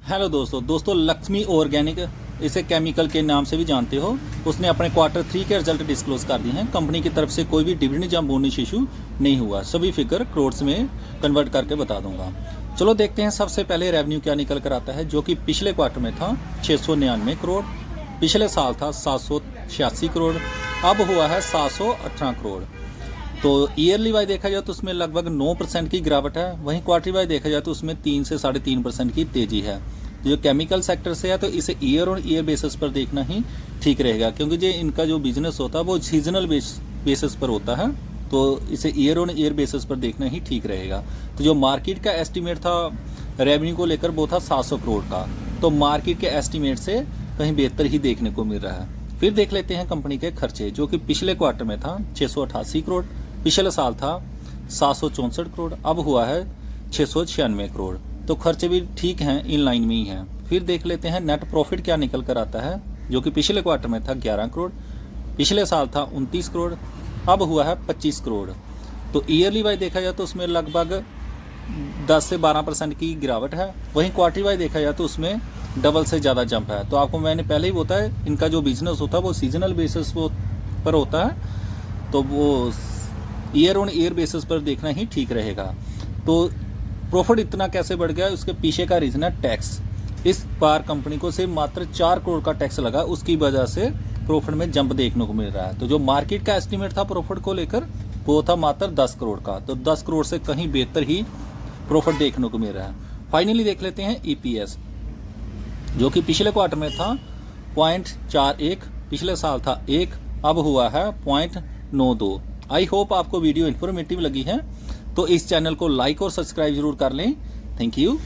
Hello दोस्तों Lakshmi organic, इसे chemical के नाम से भी जानते हो, उसने अपने Q3 के रिजल्ट डिस्क्लोज कर दिए हैं। कंपनी की तरफ से कोई भी डिविडेंड या बोनस इशू नहीं हुआ। सभी फिगर करोड्स में कन्वर्ट करके बता दूंगा। चलो देखते हैं। सबसे पहले रेवेन्यू क्या निकल कर आता है, जो कि पिछले क्वार्टर में था 699 करोड़, पिछले साल था 786 करोड़, अब हुआ है 718 करोड़। तो ईयरली वाइज देखा जाए तो उसमें लगभग 9% की गिरावट है। वहीं क्वार्टरली वाइज देखा जाए तो उसमें 3 से 3.5% की तेजी है। जो केमिकल सेक्टर से है तो इसे ईयर ऑन ईयर बेसिस पर देखना ही ठीक रहेगा, क्योंकि जो इनका जो बिजनेस होता है वो सीजनल बेसिस पर होता है, तो इसे ईयर ऑन ईयर बेसिस पर देखना ही ठीक रहेगा। तो जो मार्केट का एस्टिमेट था रेवेन्यू को लेकर वो था 700 करोड़ का, तो मार्केट के एस्टिमेट से कहीं बेहतर ही देखने को मिल रहा है। फिर देख लेते हैं कंपनी के खर्चे, जो कि पिछले क्वार्टर में था 688 करोड़, पिछले साल था 764 करोड़, अब हुआ है 696 करोड़। तो खर्चे भी ठीक हैं, इन लाइन में ही हैं। फिर देख लेते हैं नेट प्रॉफिट क्या निकल कर आता है, जो कि पिछले क्वार्टर में था 11 करोड़, पिछले साल था 29 करोड़, अब हुआ है 25 करोड़। तो ईयरली वाइज देखा जाए तो उसमें लगभग 10 से 12% की गिरावट है। वहीं क्वार्टरली वाइज देखा जाए तो उसमें डबल से ज़्यादा जंप है। तो आपको मैंने पहले ही बताया, इनका जो बिजनेस होता है वो सीजनल बेसिस पर होता है, तो वो ईयर ऑन ईयर बेसिस पर देखना ही ठीक रहेगा। तो प्रॉफिट इतना कैसे बढ़ गया, उसके पीछे का रीज़न है टैक्स। इस बार कंपनी को सिर्फ मात्र 4 करोड़ का टैक्स लगा, उसकी वजह से प्रॉफिट में जंप देखने को मिल रहा है। तो जो मार्केट का एस्टिमेट था प्रॉफिट को लेकर वो था मात्र 10 करोड़ का, तो 10 करोड़ से कहीं बेहतर ही प्रॉफिट देखने को मिल रहा है। फाइनली देख लेते हैं ईपीएस, जो कि पिछले क्वार्टर में था 0.41, पिछले साल था 1, अब हुआ है 0.92। आई होप आपको वीडियो इन्फॉर्मेटिव लगी है, तो इस चैनल को लाइक और सब्सक्राइब जरूर कर लें। Thank you.